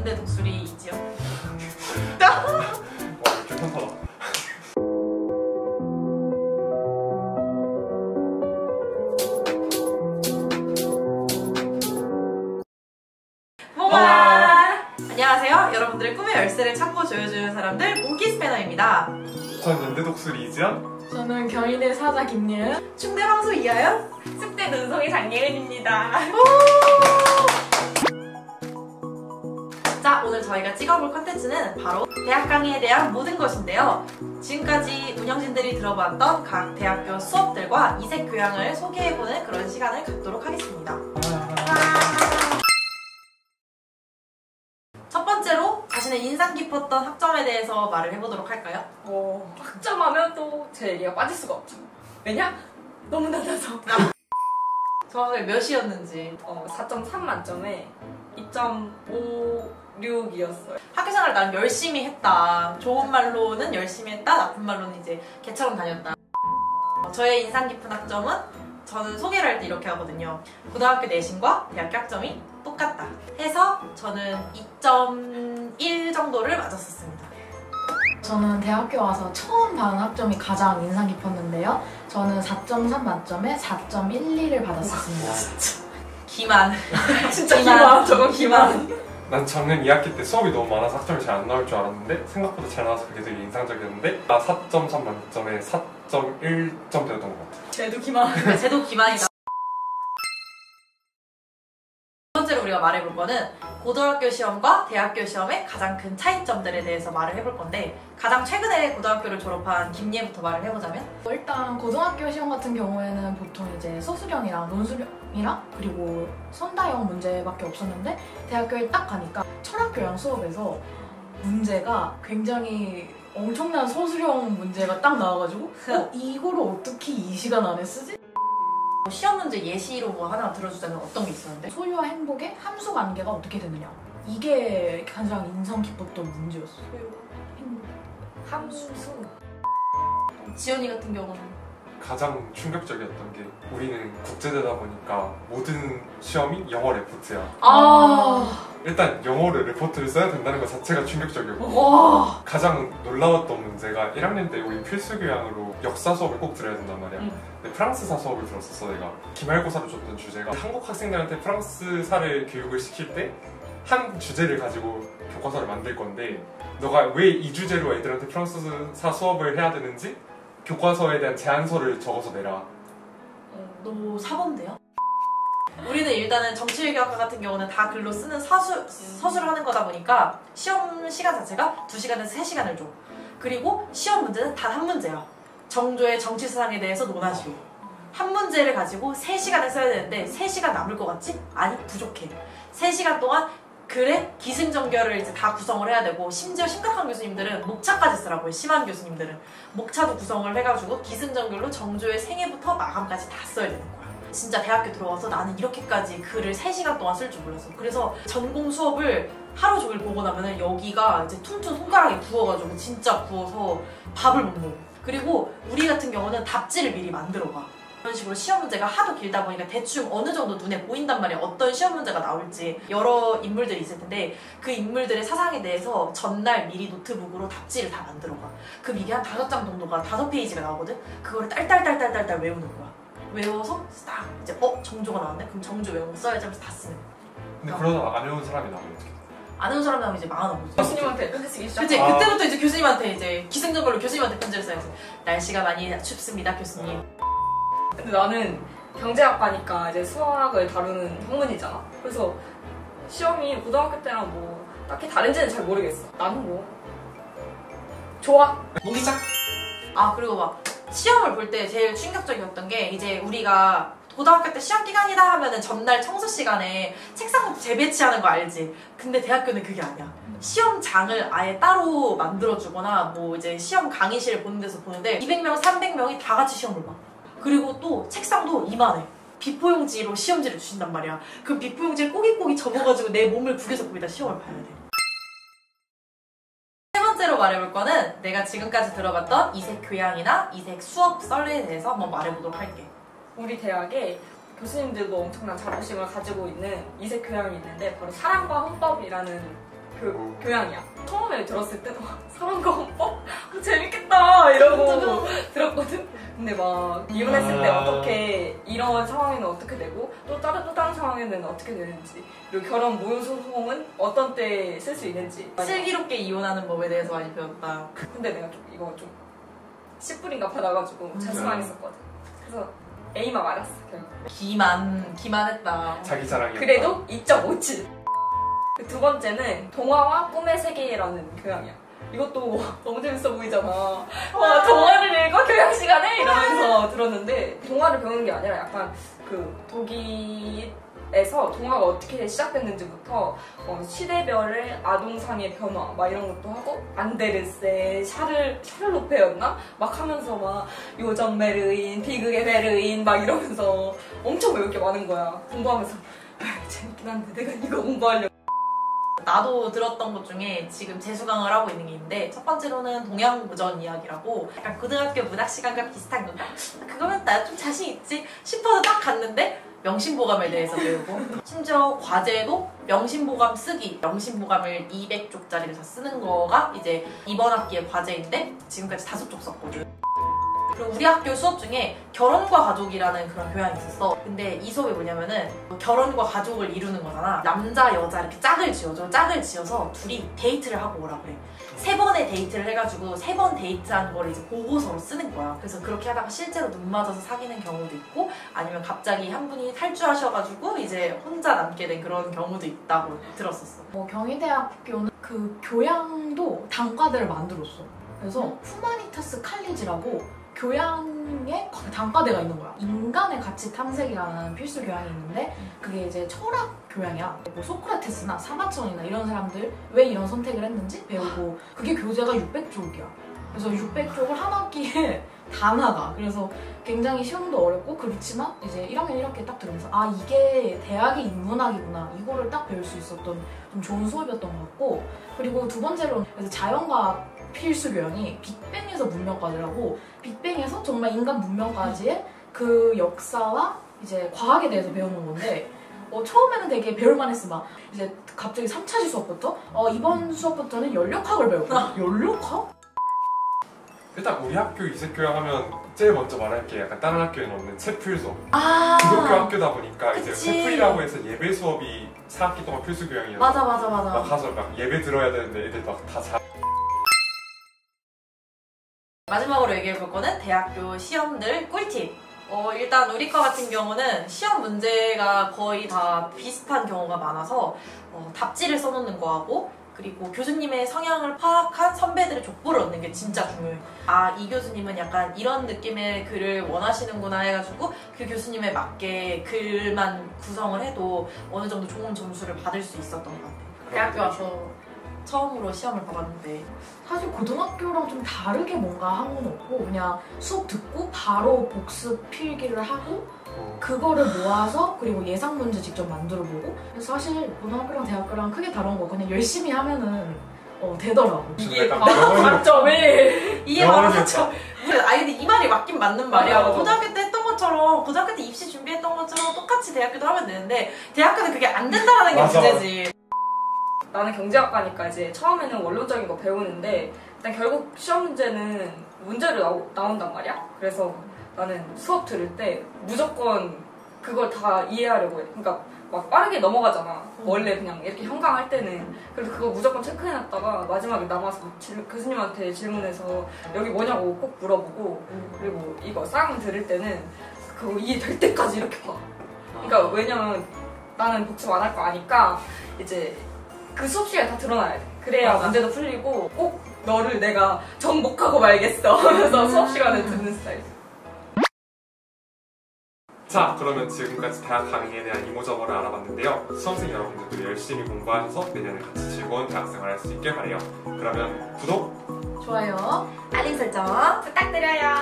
연대 독수리 이지연. 괜찮다. 안녕하세요. 여러분들의 꿈의 열쇠를 찾고 조여주는 사람들 몽키 스패너입니다. 전 연대 독수리 이지연. 저는 경희대 사자 김예은. 충대 황소 이하연. 습대 눈송이 장예은입니다. 자, 오늘 저희가 찍어볼 컨텐츠는 바로 대학 강의에 대한 모든 것인데요. 지금까지 운영진들이 들어봤던 각 대학교 수업들과 이색 교양을 소개해보는 그런 시간을 갖도록 하겠습니다. 첫 번째로 자신의 인상 깊었던 학점에 대해서 말을 해보도록 할까요? 학점하면 또 제 얘기가 빠질 수가 없죠. 왜냐? 너무 낮아서. 정확하게 몇이었는지. 4.3 만점에 2.56이었어요. 학교생활을 난 열심히 했다. 좋은 말로는 열심히 했다. 나쁜 말로는 이제 개처럼 다녔다. 저의 인상 깊은 학점은 저는 소개를 할 때 이렇게 하거든요. 고등학교 내신과 대학교 학점이 똑같다 해서 저는 2.1 정도를 맞았었습니다. 저는 대학교 와서 처음 받은 학점이 가장 인상 깊었는데요. 저는 4.3 만점에 4.12를 받았었습니다. 기만. 진짜 기만. 저건 기만. 난 작년 2학기 때 수업이 너무 많아서 학점이 잘 안 나올 줄 알았는데 생각보다 잘 나와서 그게 되게 인상적이었는데 나 4.3 만점에 4.1점대였던 것 같아. 쟤도 기만. 쟤도 기만이다. 두 번째로 우리가 말해볼 거는 고등학교 시험과 대학교 시험의 가장 큰 차이점들에 대해서 말을 해볼 건데, 가장 최근에 고등학교를 졸업한 김예부터 말을 해보자면, 일단 고등학교 시험 같은 경우에는 보통 이제 서술형이랑 논술형이랑 그리고 선다형 문제밖에 없었는데, 대학교에 딱 가니까 철학교양 수업에서 문제가 굉장히 엄청난 서술형 문제가 딱 나와가지고 이거를 어떻게 이 시간 안에 쓰지? 시험 문제 예시로 뭐 하나 들어주자면 어떤 게 있었는데? 소유와 행복의 함수 관계가 어떻게 되느냐, 이게 가장 인상 깊었던 문제였어. 소유와 행복, 함수. 지연이 같은 경우는? 가장 충격적이었던 게 우리는 국제대다 보니까 모든 시험이 영어 레포트야. 일단 영어로 레포트를 써야 된다는 것 자체가 충격적이었고, 가장 놀라웠던 문제가 1학년 때 우리 필수 교양으로 역사 수업을 꼭 들어야 된단 말이야. 근데 프랑스사 수업을 들었었어. 내가 기말고사로 줬던 주제가 한국 학생들한테 프랑스사를 교육을 시킬 때 한 주제를 가지고 교과서를 만들 건데, 너가 왜 이 주제로 애들한테 프랑스사 수업을 해야 되는지 교과서에 대한 제안서를 적어서 내라. 너 4번대요? 우리는 일단은 정치외교학과 같은 경우는 다 글로 쓰는 서술을 하는 거다 보니까 시험 시간 자체가 2시간에서 3시간을 줘. 그리고 시험 문제는 단 한 문제야. 정조의 정치사상에 대해서 논하시오. 한 문제를 가지고 3시간을 써야 되는데 3시간 남을 것 같지? 아니, 부족해. 3시간 동안 글에 기승전결을 이제 다 구성을 해야 되고, 심지어 심각한 교수님들은 목차까지 쓰라고 해. 심한 교수님들은 목차도 구성을 해가지고 기승전결로 정조의 생애부터 마감까지 다 써야 되는 거야. 진짜 대학교 들어와서 나는 이렇게까지 글을 3시간 동안 쓸 줄 몰랐어. 그래서 전공 수업을 하루 종일 보고 나면은 여기가 이제 퉁퉁 손가락에 부어가지고 진짜 부어서 밥을 못 먹어. 그리고 우리 같은 경우는 답지를 미리 만들어가. 이런 식으로 시험 문제가 하도 길다 보니까 대충 어느 정도 눈에 보인단 말이야. 어떤 시험 문제가 나올지. 여러 인물들이 있을 텐데 그 인물들의 사상에 대해서 전날 미리 노트북으로 답지를 다 만들어가. 그럼 이게 한 5장 정도가 5페이지가 나오거든? 그거를 딸딸딸딸딸 외우는 거야. 외워서 딱 이제 정조가 나왔네? 그럼 정조 외운 거 써야지 하면서 다 쓰는 거야. 근데 그러다가 안 외운 사람이 나오면 어떻게 돼? 안 외운 사람 나오면 이제 망하는 거지. 교수님한테 끝내시기 시작. 그치? 그때부터 이제 교수님한테 이제 기승전결로 교수님한테 편지를 써야지. 날씨가 많이 춥습니다, 교수님. 근데 나는 경제학과니까 이제 수학을 다루는 학문이잖아. 그래서 시험이 고등학교 때랑 뭐 딱히 다른지는 잘 모르겠어. 나는 뭐 좋아. 모기장? 그리고 막 시험을 볼 때 제일 충격적이었던 게, 이제 우리가 고등학교 때 시험 기간이다 하면은 전날 청소 시간에 책상부터 재배치하는 거 알지? 근데 대학교는 그게 아니야. 시험장을 아예 따로 만들어주거나 뭐 이제 시험 강의실 보는 데서 보는데 200명, 300명이 다 같이 시험을 봐. 그리고 또 책상도 이만해. 비포용지로 시험지를 주신단 말이야. 그 비포용지를 꼬깃꼬깃 접어가지고 내 몸을 구겨서 거기다 시험을 봐야 돼. 세 번째로 말해볼 거는 내가 지금까지 들어봤던 이색 교양이나 이색 수업 썰에 대해서 한번 말해보도록 할게. 우리 대학에 교수님들도 엄청난 자부심을 가지고 있는 이색 교양이 있는데, 바로 사랑과 헌법이라는 교양이야. 처음에 들었을 때도 사랑과 헌법? 재밌겠다 이러고 들었거든? 근데 막 이혼했을 때 어떻게 이런 상황에는 어떻게 되고 또 다른 상황에는 어떻게 되는지 그리고 결혼 무효 소송은 어떤 때 쓸 수 있는지 슬기롭게 이혼하는 법에 대해서 많이 배웠다. 근데 내가 좀 이거 좀 10불인가 받아가지고 자수망했었거든. 그래서 A만 맞았어 결국. 기만했다. 자기 자랑이었다. 그래도 2.57. 두 번째는 동화와 꿈의 세계라는 교양이야. 이것도 너무 재밌어 보이잖아. 와, 동화를 읽어? 교양 시간에? 이러면서 들었는데 동화를 배우는 게 아니라 약간 그 독일에서 동화가 어떻게 시작됐는지부터 시대별의 아동상의 변화 막 이런 것도 하고 안데르세, 샤를로페였나? 막 하면서 막 요정 메르인, 비극의 메르인 막 이러면서 엄청 배울 게 많은 거야. 공부하면서 재밌긴 한데 내가 이거 공부하려고 나도 들었던 것 중에 지금 재수강을 하고 있는 게 있는데 첫 번째로는 동양무전 이야기라고 약간 고등학교 문학 시간과 비슷한 건가? 그거면 나 좀 자신 있지 싶어서 딱 갔는데 명심보감에 대해서 배우고 심지어 과제도 명심보감 쓰기 명심보감을 200쪽짜리를 다 쓰는 거가 이제 이번 학기의 과제인데 지금까지 5쪽 썼거든. 그리고 우리 학교 수업 중에 결혼과 가족이라는 그런 교양이 있었어. 근데 이 수업이 뭐냐면은 결혼과 가족을 이루는 거잖아. 남자 여자 이렇게 짝을 지어줘. 짝을 지어서 둘이 데이트를 하고 오라 그래. 3번의 데이트를 해가지고 3번 데이트한 거를 이제 보고서로 쓰는 거야. 그래서 그렇게 하다가 실제로 눈 맞아서 사귀는 경우도 있고 아니면 갑자기 한 분이 탈주하셔가지고 이제 혼자 남게 된 그런 경우도 있다고 들었었어. 경희대학교는 그 교양도 단과대를 만들었어. 그래서 후마니타스 칼리지라고 교양에 단과대가 있는 거야. 인간의 가치 탐색이라는 필수 교양이 있는데 그게 이제 철학 교양이야. 뭐 소크라테스나 사마천이나 이런 사람들 왜 이런 선택을 했는지 배우고 그게 교재가 600쪽이야. 그래서 600쪽을 한 학기에 다 나가. 그래서 굉장히 시험도 어렵고 그렇지만 이제 1학년 1학기 딱 들으면서 아 이게 대학의 인문학이구나 이거를 딱 배울 수 있었던 좀 좋은 수업이었던 것 같고 그리고 두 번째로는 자연과학 필수 교양이 빅뱅에서 문명까지라고 빅뱅에서 정말 인간 문명까지의 그 역사와 이제 과학에 대해서 배우는 건데 처음에는 되게 배울만 했어. 막 이제 갑자기 3차시 수업부터 이번 수업부터는 연력학을 배우고 연력학? 일단 우리 학교 이색교양 하면 제일 먼저 말할 게 약간 다른 학교에는 없는 채플 수업. 아 기독교 학교다 보니까 그치. 이제 채플이라고 해서 예배 수업이 4학기 동안 필수 교양이어서 맞아 막 가서 막 예배 들어야 되는데 애들 막 다 마지막으로 얘기해볼 거는 대학교 시험들 꿀팁. 일단 우리 과 같은 경우는 시험 문제가 거의 다 비슷한 경우가 많아서 답지를 써놓는 거하고 그리고 교수님의 성향을 파악한 선배들의 족보를 얻는 게 진짜 중요해요. 아, 이 교수님은 약간 이런 느낌의 글을 원하시는구나 해가지고 그 교수님에 맞게 글만 구성을 해도 어느 정도 좋은 점수를 받을 수 있었던 것 같아요. 대학교 와서 처음으로 시험을 봐봤는데 사실 고등학교랑 좀 다르게 뭔가 한 건 없고 그냥 수업 듣고 바로 복습 필기를 하고 그거를 모아서 그리고 예상 문제 직접 만들어보고 그래서 사실 고등학교랑 대학교랑 크게 다른 거 그냥 열심히 하면은 되더라고. 이게 약간 바로 장점이 이게 바로 장점. 아니 근데 이 말이 맞긴 맞는 말이야. 맞아. 고등학교 때 했던 것처럼 고등학교 때 입시 준비했던 것처럼 똑같이 대학교도 하면 되는데 대학교는 그게 안 된다는 게 맞아. 문제지. 나는 경제학과니까 이제 처음에는 원론적인 거 배우는데 일단 결국 시험 문제는 문제를 나온단 말이야. 그래서 나는 수업 들을 때 무조건 그걸 다 이해하려고 해. 그러니까 막 빠르게 넘어가잖아. 원래 그냥 이렇게 현강할 때는. 그래서 그거 무조건 체크해놨다가 마지막에 남아서 교수님한테 질문해서 여기 뭐냐고 꼭 물어보고 그리고 이거 쌍 들을 때는 그거 이해될 때까지 이렇게 봐. 그러니까 왜냐면 나는 복습 안 할 거 아니까 이제 그 수업 시간에 다 드러나야 돼. 그래야 맞아. 문제도 풀리고 꼭 너를 내가 정복하고 말겠어 하면서 수업 시간에 듣는 스타일. 자, 그러면 지금까지 대학 강의에 대한 이모저모를 알아봤는데요. 수험생 여러분들도 열심히 공부하셔서 내년에 같이 즐거운 대학생활 할 수 있길 바라요. 그러면 구독, 좋아요. 알림 설정 부탁드려요.